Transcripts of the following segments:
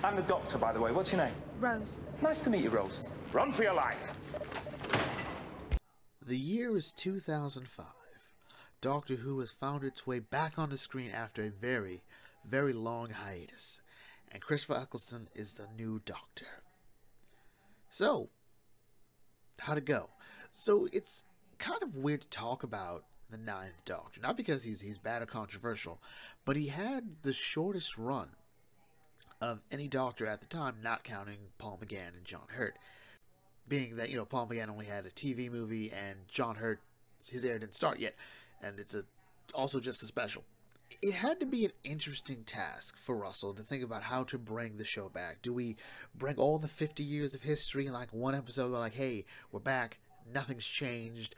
I'm the doctor, by the way. What's your name? Rose. Nice to meet you, Rose. Run for your life! The year is 2005. Doctor Who has found its way back on the screen after a very, very long hiatus. And Christopher Eccleston is the new Doctor. So, how'd it go? So, it's kind of weird to talk about the Ninth Doctor. Not because he's bad or controversial, but he had the shortest run of any Doctor at the time, not counting Paul McGann and John Hurt. Being that, Paul McGann only had a TV movie, and John Hurt, his era didn't start yet, and it's also just a special. It had to be an interesting task for Russell to think about how to bring the show back. Do we bring all the 50 years of history in like one episode? We're like, hey, we're back. Nothing's changed.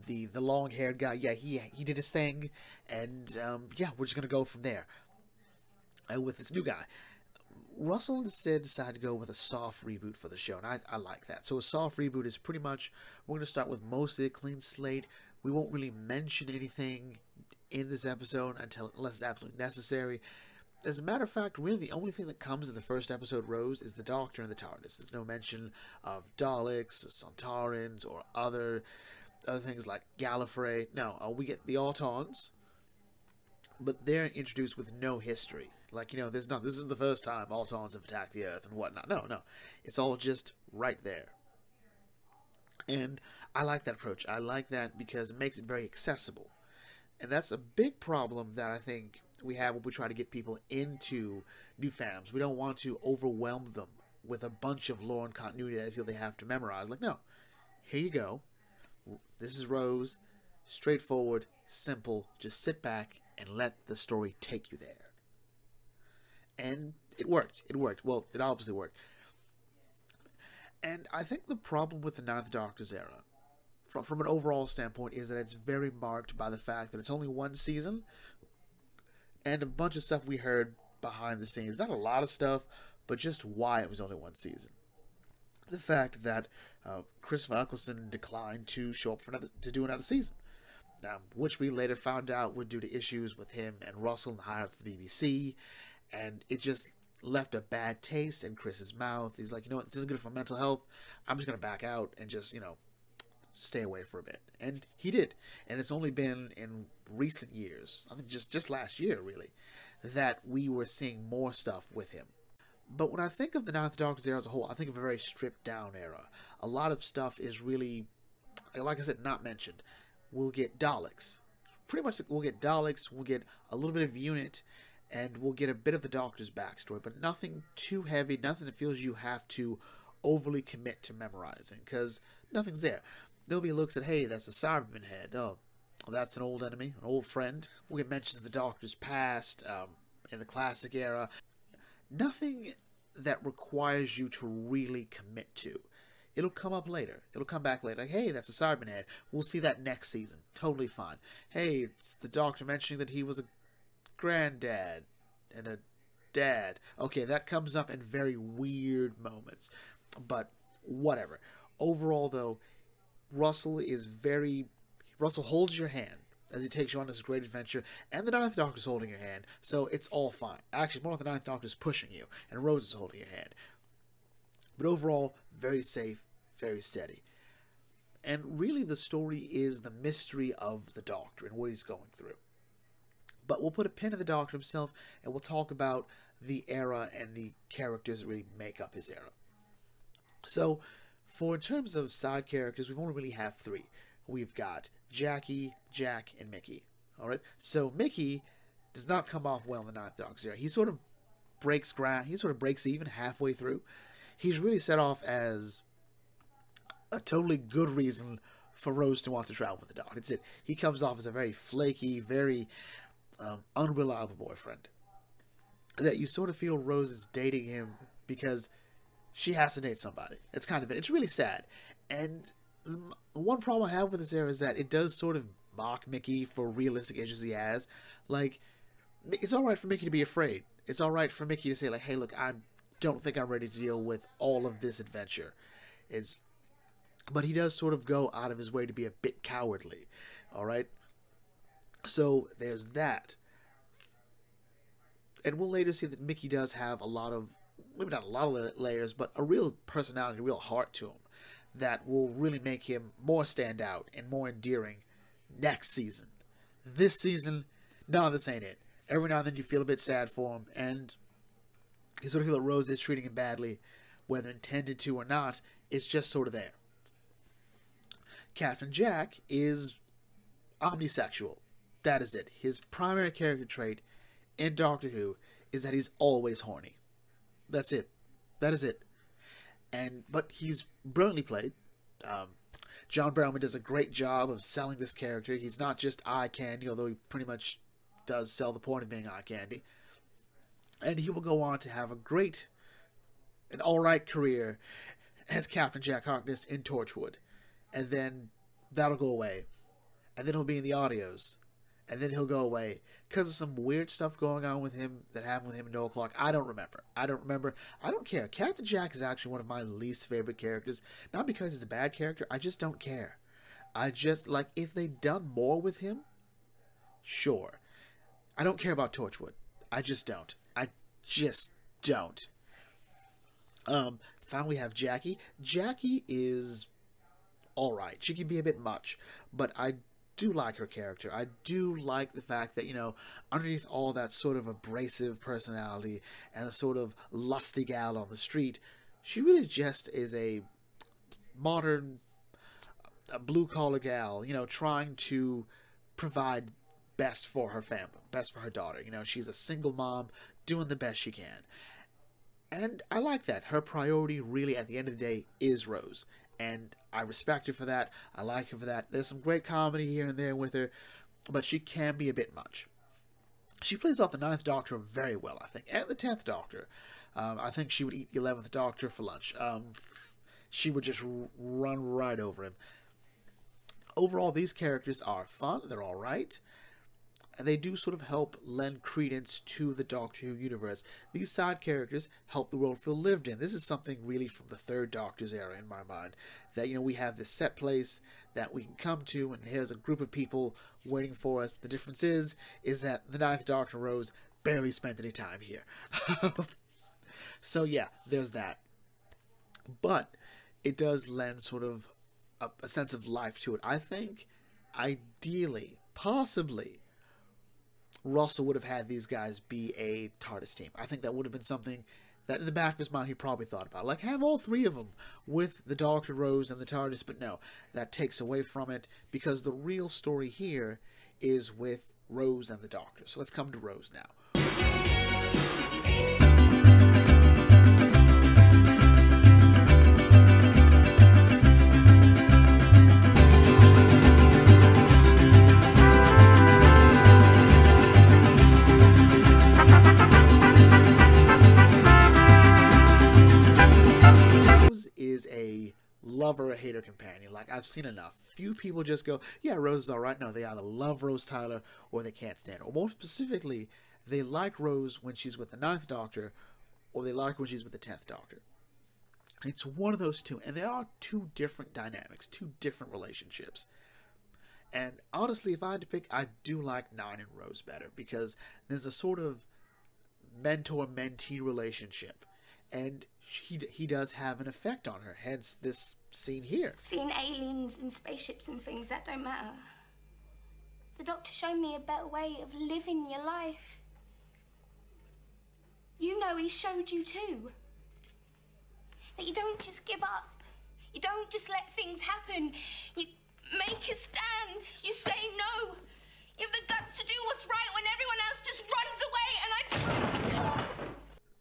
The long-haired guy, yeah, he did his thing, and yeah, we're just gonna go from there. With this new guy, Russell instead decided to go with a soft reboot for the show, and I like that. So a soft reboot is pretty much, we're going to start with mostly a clean slate. We won't really mention anything in this episode unless it's absolutely necessary. As a matter of fact, really the only thing that comes in the first episode, Rose, is the Doctor and the TARDIS. There's no mention of Daleks, or Sontarans, or other things like Gallifrey. No, we get the Autons, but they're introduced with no history. Like, this isn't the first time Autons have attacked the Earth and whatnot. No. It's all just right there. And I like that approach. I like that because it makes it very accessible. And that's a big problem that I think we have when we try to get people into new fandoms. We don't want to overwhelm them with a bunch of lore and continuity that they feel they have to memorize. Like, no. Here you go. This is Rose. Straightforward, simple. Just sit back and let the story take you there. And it worked. Well, it obviously worked. And I think the problem with the Ninth Doctor's era, from an overall standpoint, is that it's very marked by the fact that it's only one season, and a bunch of stuff we heard behind the scenes. Not a lot of stuff, but just why it was only one season. The fact that Christopher Eccleston declined to show up to do another season. Which we later found out were due to issues with him and Russell and the higher-ups of the BBC, and it just left a bad taste in Chris's mouth. He's like, what, this isn't good for mental health. I'm just going to back out and just, stay away for a bit. And he did. And it's only been in recent years, I think just last year, really, that we were seeing more stuff with him. But when I think of the Ninth Doctor's era as a whole, I think of a very stripped-down era. A lot of stuff is really, like I said, not mentioned. We'll get Daleks. Pretty much we'll get Daleks, we'll get a little bit of Unit, and we'll get a bit of the Doctor's backstory, but nothing too heavy, nothing that feels you have to overly commit to memorizing, because nothing's there. There'll be looks at, hey, that's a Cyberman head. Oh, that's an old enemy, an old friend. We'll get mentions of the Doctor's past, in the classic era. Nothing that requires you to really commit to. It'll come up later. It'll come back later. Like, hey, that's a Cyberman head. We'll see that next season. Totally fine. Hey, it's the Doctor mentioning that he was a granddad and a dad. Okay, that comes up in very weird moments. But whatever. Overall, though, Russell holds your hand as he takes you on this great adventure, and the Ninth Doctor's holding your hand, so it's all fine. Actually, more of the Ninth Doctor's pushing you, and Rose is holding your hand. But overall, very safe, very steady. And really the story is the mystery of the Doctor and what he's going through. But we'll put a pin in the Doctor himself, and we'll talk about the era and the characters that really make up his era. So, in terms of side characters, we've only really have three. We've got Jackie, Jack, and Mickey. Alright? So Mickey does not come off well in the Ninth Doctor's era. He sort of breaks ground. He sort of breaks even halfway through. He's really set off as a totally good reason for Rose to want to travel with the Doctor. It's it. He comes off as a very flaky, very unreliable boyfriend. That you sort of feel Rose is dating him because she has to date somebody. It's kind of it. It's really sad. And one problem I have with this era is that it does sort of mock Mickey for realistic issues he has. Like, it's alright for Mickey to be afraid. It's alright for Mickey to say, like, hey, look, I don't think I'm ready to deal with all of this adventure. But he does sort of go out of his way to be a bit cowardly. Alright? So, there's that. And we'll later see that Mickey does have a lot of maybe not a lot of layers, but a real personality, a real heart to him that will really make him more stand out and more endearing next season. This season, no, this ain't it. Every now and then you feel a bit sad for him, and you sort of feel that Rose is treating him badly, whether intended to or not. It's just sort of there. Captain Jack is omnisexual. That is it. His primary character trait in Doctor Who is that he's always horny. That's it. That is it. But he's brilliantly played. John Barrowman does a great job of selling this character. He's not just eye candy, although he pretty much does sell the point of being eye candy. And he will go on to have an alright career as Captain Jack Harkness in Torchwood. And then that'll go away. And then he'll be in the audios. And then he'll go away because of some weird stuff going on with him that happened with him in No O'Clock. I don't remember. I don't care. Captain Jack is actually one of my least favorite characters. Not because he's a bad character. I just don't care. I just, like, if they'd done more with him, sure. I don't care about Torchwood. I just don't. Finally we have Jackie. Jackie is alright. She can be a bit much, but I do like her character. I do like the fact that, underneath all that sort of abrasive personality and a sort of lusty gal on the street, she really just is a modern blue-collar gal, trying to provide best for her family, best for her daughter. She's a single mom doing the best she can. And I like that. Her priority really at the end of the day is Rose. And I respect her for that. I like her for that. There's some great comedy here and there with her, but she can be a bit much. She plays off the 9th Doctor very well, I think, and the 10th Doctor. I think she would eat the 11th Doctor for lunch. She would just run right over him. Overall, these characters are fun. They're all right. And they do sort of help lend credence to the Doctor Who universe. These side characters help the world feel lived in. This is something really from the 3rd Doctor's era in my mind. That, we have this set place that we can come to, and here's a group of people waiting for us. The difference is that the 9th Doctor, Rose, barely spent any time here. So yeah, there's that. But it does lend sort of a sense of life to it. I think, ideally, possibly, Russell would have had these guys be a TARDIS team. I think that would have been something that in the back of his mind he probably thought about. Like, have all 3 of them with the Doctor, Rose, and the TARDIS. But no, that takes away from it because the real story here is with Rose and the Doctor. So let's come to Rose now. Is a lover or hater companion. Like, I've seen enough. Few people just go, yeah, Rose is alright. No, they either love Rose Tyler or they can't stand her. Or more specifically, they like Rose when she's with the 9th Doctor, or they like her when she's with the 10th Doctor. It's one of those two, and there are 2 different dynamics, 2 different relationships. And honestly, if I had to pick, I do like 9 and Rose better, because there's a sort of mentor-mentee relationship. And he does have an effect on her, hence this scene here. Seeing aliens and spaceships and things, that don't matter. The Doctor showed me a better way of living your life. He showed you too. That you don't just give up. You don't just let things happen. You make a stand. You say no. You have the guts to do what's right when everyone else just runs away, and I can't.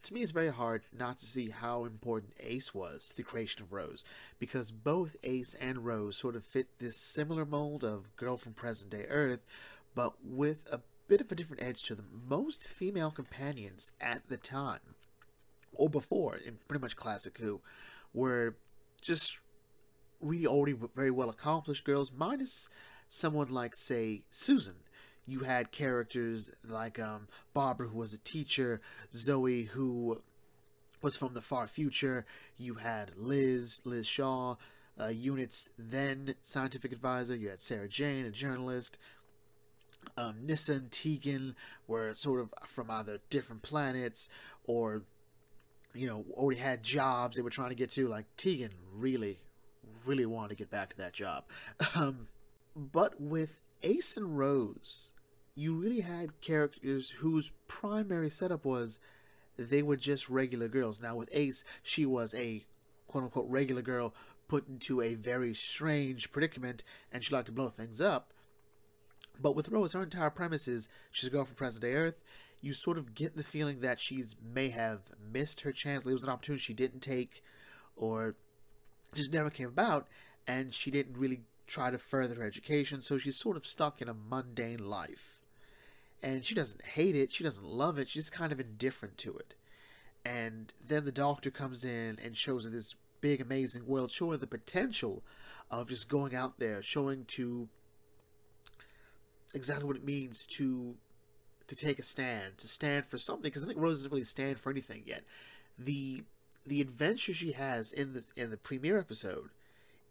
To me, it's very hard not to see how important Ace was to the creation of Rose, because both Ace and Rose sort of fit this similar mold of girl from present-day Earth, but with a bit of a different edge to them. Most female companions at the time, or before, in pretty much classic Who, were just really already very well accomplished girls, minus someone like, say, Susan. You had characters like Barbara, who was a teacher, Zoe, who was from the far future. You had Liz Shaw, Unit's then scientific advisor. You had Sarah Jane, a journalist. Nyssa and Tegan were sort of from either different planets or already had jobs they were trying to get to. Like, Tegan really, really wanted to get back to that job. But with Ace and Rose, you really had characters whose primary setup was they were just regular girls. Now, with Ace, she was a quote-unquote regular girl put into a very strange predicament, and she liked to blow things up. But with Rose, her entire premise is she's a girl from present-day Earth. You sort of get the feeling that she's may have missed her chance. It was an opportunity she didn't take, or just never came about, and she didn't really try to further her education, so she's sort of stuck in a mundane life. And she doesn't hate it, she doesn't love it, she's kind of indifferent to it. And then the Doctor comes in and shows her this big, amazing world, showing her the potential of just going out there, showing to exactly what it means to take a stand, to stand for something, because I think Rose doesn't really stand for anything yet. The adventure she has in the premiere episode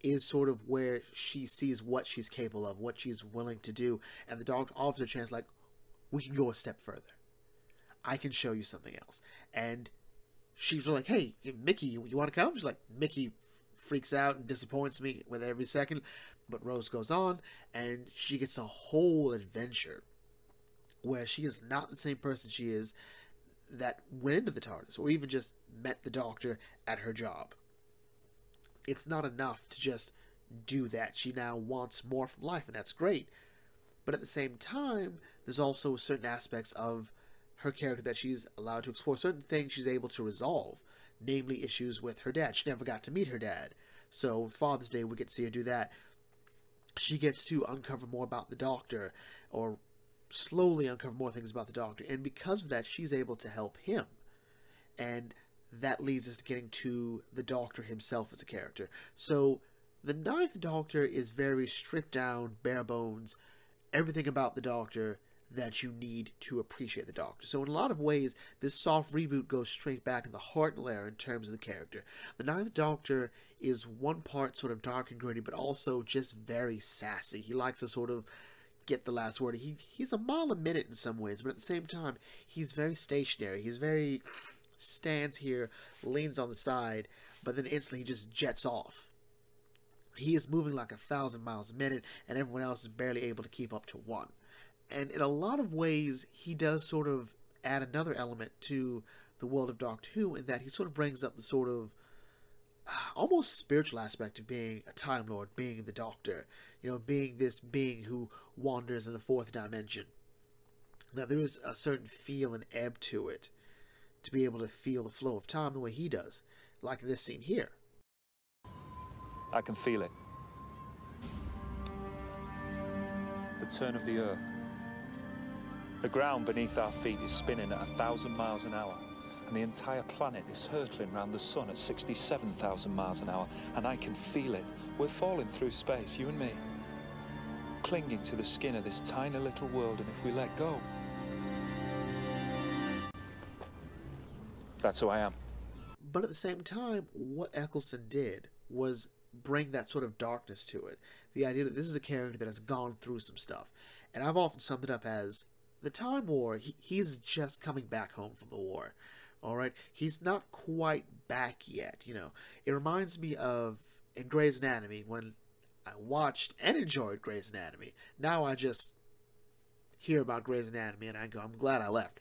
is sort of where she sees what she's capable of, what she's willing to do, and the Doctor offers her a chance, like, we can go a step further. I can show you something else. And she's like, hey, Mickey, you want to come? She's like, Mickey freaks out and disappoints me with every second, but Rose goes on, and she gets a whole adventure where she is not the same person she is that went into the TARDIS, or even just met the Doctor at her job. It's not enough to just do that. She now wants more from life, and that's great. But at the same time, there's also certain aspects of her character that she's allowed to explore, certain things she's able to resolve, namely issues with her dad. She never got to meet her dad, so Father's Day we get to see her do that. She gets to uncover more about the Doctor, or slowly uncover more things about the Doctor, and because of that, she's able to help him. And that leads us to getting to the Doctor himself as a character. So, the Ninth Doctor is very stripped down, bare bones, everything about the Doctor that you need to appreciate the Doctor. So in a lot of ways, this soft reboot goes straight back to the heart and lair in terms of the character. The Ninth Doctor is one part sort of dark and gritty, but also just very sassy. He likes to sort of get the last word. He's a mile a minute in some ways, but at the same time, he's very stationary. He's very stands here, leans on the side, but then instantly he just jets off. He is moving like 1,000 miles a minute, and everyone else is barely able to keep up to one. And in a lot of ways, he does sort of add another element to the world of Doctor Who, in that he sort of brings up the sort of almost spiritual aspect of being a Time Lord, being the Doctor, being this being who wanders in the fourth dimension. Now, there is a certain feel and ebb to it, to be able to feel the flow of time the way he does, like in this scene here. I can feel it. The turn of the Earth. The ground beneath our feet is spinning at 1,000 miles an hour, and the entire planet is hurtling round the sun at 67,000 miles an hour, and I can feel it. We're falling through space, you and me, clinging to the skin of this tiny little world, and if we let go, that's who I am. But at the same time, what Eccleston did was bring that sort of darkness to it. The idea that this is a character that has gone through some stuff. And I've often summed it up as the Time War, he's just coming back home from the war. Alright? He's not quite back yet, It reminds me of, in Grey's Anatomy, when I watched and enjoyed Grey's Anatomy. Now I just hear about Grey's Anatomy and I go, I'm glad I left.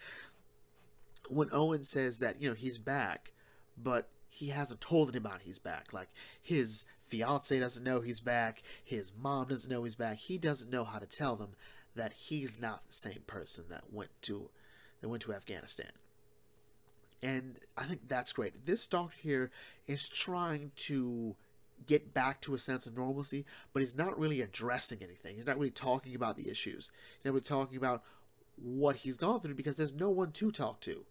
When Owen says that, he's back, but he hasn't told anybody he's back. Like, his fiance doesn't know he's back, his mom doesn't know he's back, he doesn't know how to tell them that he's not the same person that went to Afghanistan. And I think that's great. This Doctor here is trying to get back to a sense of normalcy, but he's not really addressing anything. He's not really talking about the issues. He's not really talking about what he's gone through, because there's no one to talk to.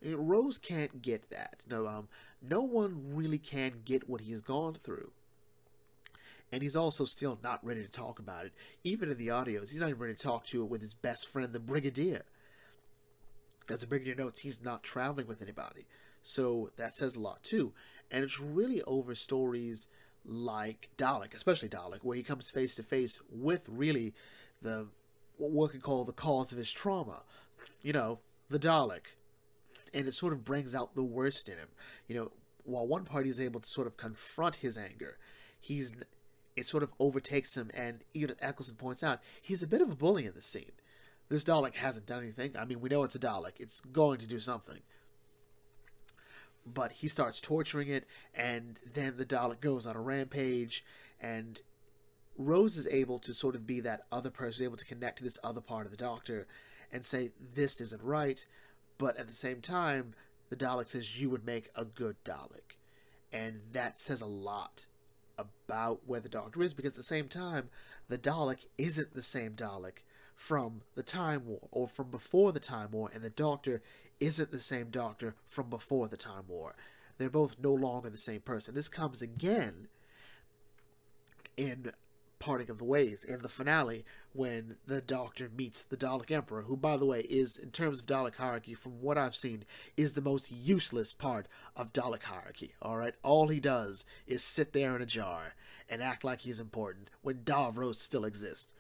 Rose can't get that. No one really can get what he's gone through. And he's also still not ready to talk about it. Even in the audios, he's not even ready to talk to it with his best friend, the Brigadier. As the Brigadier notes, he's not traveling with anybody. So that says a lot too. And it's really over stories like Dalek, especially Dalek, where he comes face to face with really what one could call the cause of his trauma. The Dalek. And it sort of brings out the worst in him. You know, while one party is able to sort of confront his anger, it sort of overtakes him, and even as Eccleston points out, he's a bit of a bully in this scene. This Dalek hasn't done anything. I mean, we know it's a Dalek. It's going to do something. But he starts torturing it, and then the Dalek goes on a rampage, and Rose is able to sort of be that other person, able to connect to this other part of the Doctor and say, this isn't right, but at the same time, the Dalek says, you would make a good Dalek. And that says a lot about where the Doctor is, because at the same time, the Dalek isn't the same Dalek from the Time War, or from before the Time War, and the Doctor isn't the same Doctor from before the Time War. They're both no longer the same person. This comes again in Parting of the Ways, in the finale, when the Doctor meets the Dalek Emperor, who, by the way, is, in terms of Dalek hierarchy, from what I've seen, is the most useless part of Dalek hierarchy, alright? All he does is sit there in a jar and act like he's important, when Davros still exists.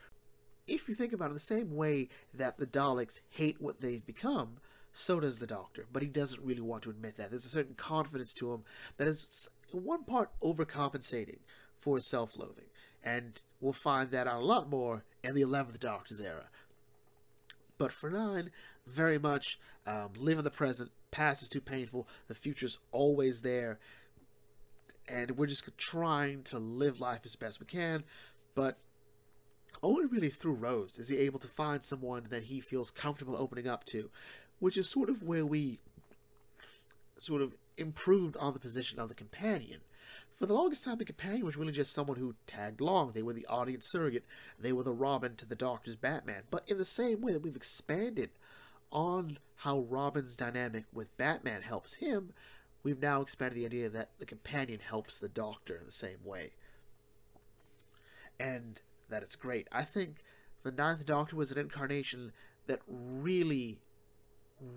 If you think about it, the same way that the Daleks hate what they've become, so does the Doctor, but he doesn't really want to admit that. There's a certain confidence to him that is, in one part, overcompensating for his self-loathing. And we'll find that out a lot more in the 11th Doctor's era. But for 9, very much live in the present. Past is too painful. The future's always there. And we're just trying to live life as best we can. But only really through Rose is he able to find someone that he feels comfortable opening up to. Which is sort of where we sort of improved on the position of the companion. For the longest time, the companion was really just someone who tagged along. They were the audience surrogate. They were the Robin to the Doctor's Batman. But in the same way that we've expanded on how Robin's dynamic with Batman helps him, we've now expanded the idea that the companion helps the Doctor in the same way. And that it's great. I think the 9th Doctor was an incarnation that really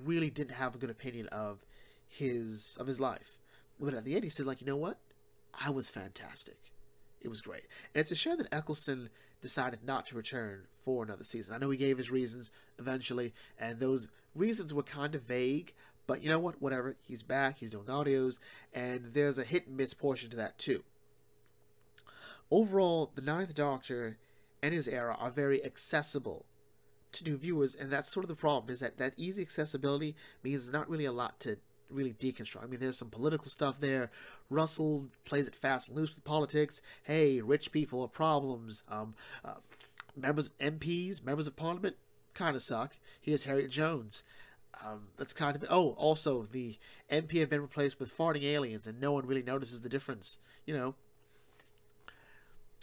didn't have a good opinion of his life. But at the end, he said, like, you know what? I was fantastic. It was great. And it's a shame that Eccleston decided not to return for another season. I know he gave his reasons eventually, and those reasons were kind of vague, but you know what? Whatever. He's back, he's doing audios, and there's a hit and miss portion to that too. Overall, the 9th Doctor and his era are very accessible to new viewers, and that's sort of the problem, is that easy accessibility means there's not really a lot to really deconstruct. I mean, there's some political stuff there. Russell plays it fast and loose with politics. Hey, rich people are problems. MPs, members of Parliament, kind of suck. Here's Harriet Jones. That's kind of it. Oh, also, the MP have been replaced with farting aliens, and no one really notices the difference, you know.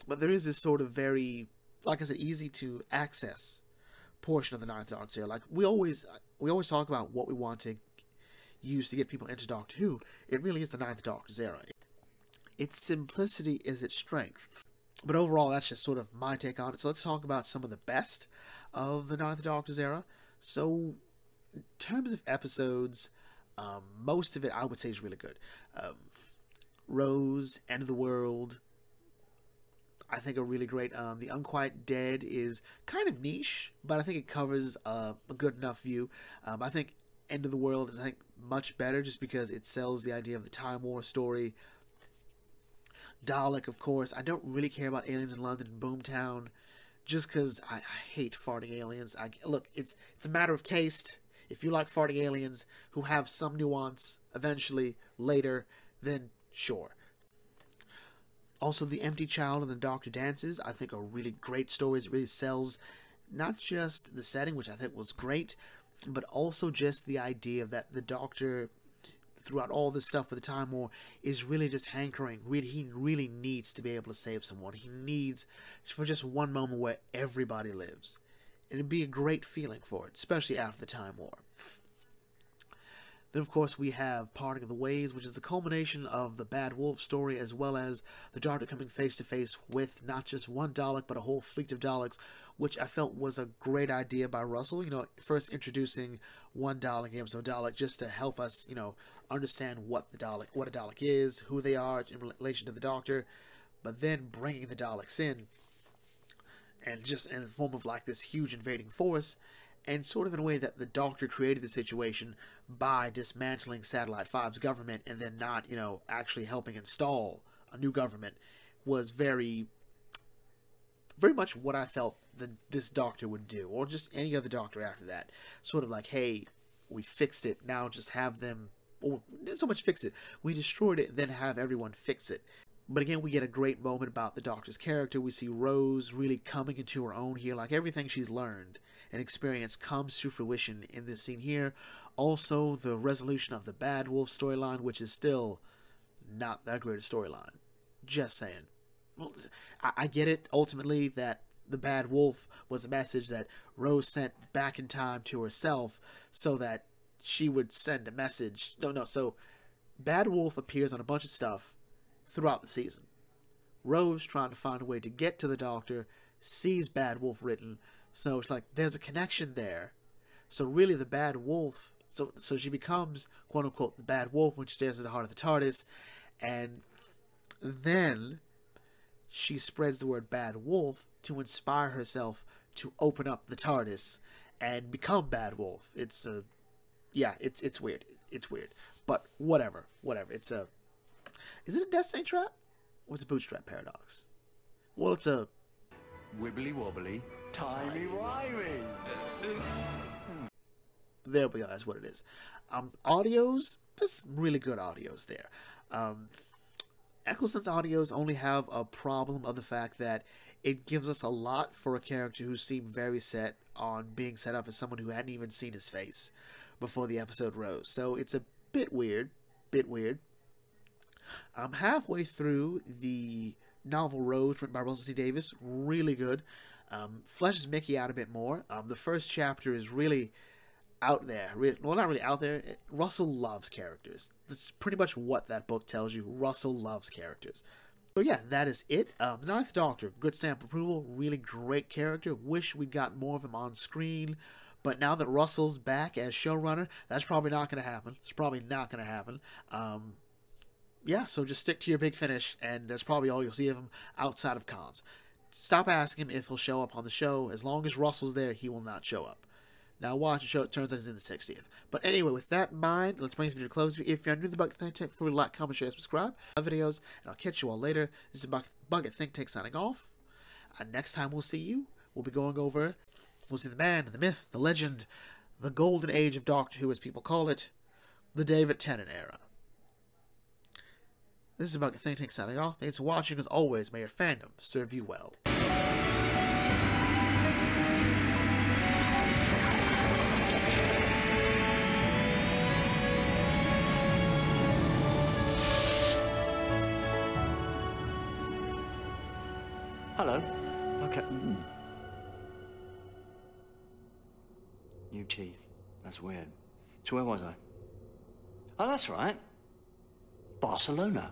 But there is this sort of very, like I said, easy to access portion of the 9th Doctor. Like, we always talk about what we want to use to get people into Doctor Who. It really is the 9th Doctor's era. Its simplicity is its strength. But overall, that's just sort of my take on it. So let's talk about some of the best of the 9th Doctor's era. So, in terms of episodes, most of it I would say is really good. Rose, End of the World, I think are really great. The Unquiet Dead is kind of niche, but I think it covers a good enough view. I think End of the World is, I think, much better just because it sells the idea of the Time War story. Dalek, of course. I don't really care about Aliens in London and Boomtown just because I hate farting aliens. Look, it's a matter of taste. If you like farting aliens who have some nuance eventually, later, then sure. Also, The Empty Child and The Doctor Dances, I think, are really great stories. It really sells not just the setting, which I think was great, but also just the idea that the Doctor, throughout all this stuff with the Time War, is really just hankering. He really needs to be able to save someone. He needs, for just one moment where everybody lives. And it'd be a great feeling for it, especially after the Time War. Then, of course, we have Parting of the Ways, which is the culmination of the Bad Wolf story, as well as the Doctor coming face-to-face with not just one Dalek, but a whole fleet of Daleks, which I felt was a great idea by Russell. You know, first introducing one Dalek, episode Dalek, just to help us, you know, understand what a Dalek is, who they are in relation to the Doctor, but then bringing the Daleks in, and just in the form of, like, this huge invading force, and sort of in a way that the Doctor created the situation by dismantling Satellite 5's government and then not, you know, actually helping install a new government, was very much what I felt that this Doctor would do, or just any other Doctor after that. Sort of like, hey, we fixed it, now just have them, or didn't so much fix it, we destroyed it, then have everyone fix it. But again, we get a great moment about the Doctor's character. We see Rose really coming into her own here, like everything she's learned and experienced comes to fruition in this scene here. Also, the resolution of the Bad Wolf storyline, which is still not that great a storyline. Just saying. Well, I get it, ultimately, that the Bad Wolf was a message that Rose sent back in time to herself so that she would send a message. So Bad Wolf appears on a bunch of stuff throughout the season. Rose, trying to find a way to get to the Doctor, sees Bad Wolf written, so it's like there's a connection there. So really the Bad Wolf, so she becomes, quote-unquote, the Bad Wolf when she stares at the heart of the TARDIS, and then she spreads the word Bad Wolf to inspire herself to open up the TARDIS and become Bad Wolf. It's weird. It's weird. But whatever. Is it a Destiny trap? Or is it a bootstrap paradox? Well, it's a wibbly wobbly, timey wimey. There we go, that's what it is. Audios, there's some really good audios there. Eccleston's audios only have a problem of the fact that it gives us a lot for a character who seemed very set on being set up as someone who hadn't even seen his face before the episode rose. So it's a bit weird. I'm halfway through the novel Rose, written by Russell T Davies. Really good. Fleshes Mickey out a bit more. The first chapter is really out there. Well, not really out there. Russell loves characters. That's pretty much what that book tells you. Russell loves characters. So yeah, that is it. The Ninth Doctor, good stamp approval. Really great character. Wish we'd got more of him on screen. But now that Russell's back as showrunner, that's probably not going to happen. It's probably not going to happen. Yeah, so just stick to your Big Finish, and that's probably all you'll see of him outside of cons. Stop asking him if he'll show up on the show. As long as Russell's there, he will not show up. Now watch the show, it turns out he's in the 60th. But anyway, with that in mind, let's bring this video to close. If you're new to the Bucket Think Tank, please like, comment, share, subscribe. Other videos, and I'll catch you all later. This is Bucket Think Tank signing off. Next time we'll see you, we'll be going over, we'll see the man, the myth, the legend, the golden age of Doctor Who, as people call it, the David Tennant era. This is Bucket Think Tank signing off. Thanks for watching. As always, may your fandom serve you well. Hello. Okay. New teeth. That's weird. So where was I? Oh, that's right. Barcelona.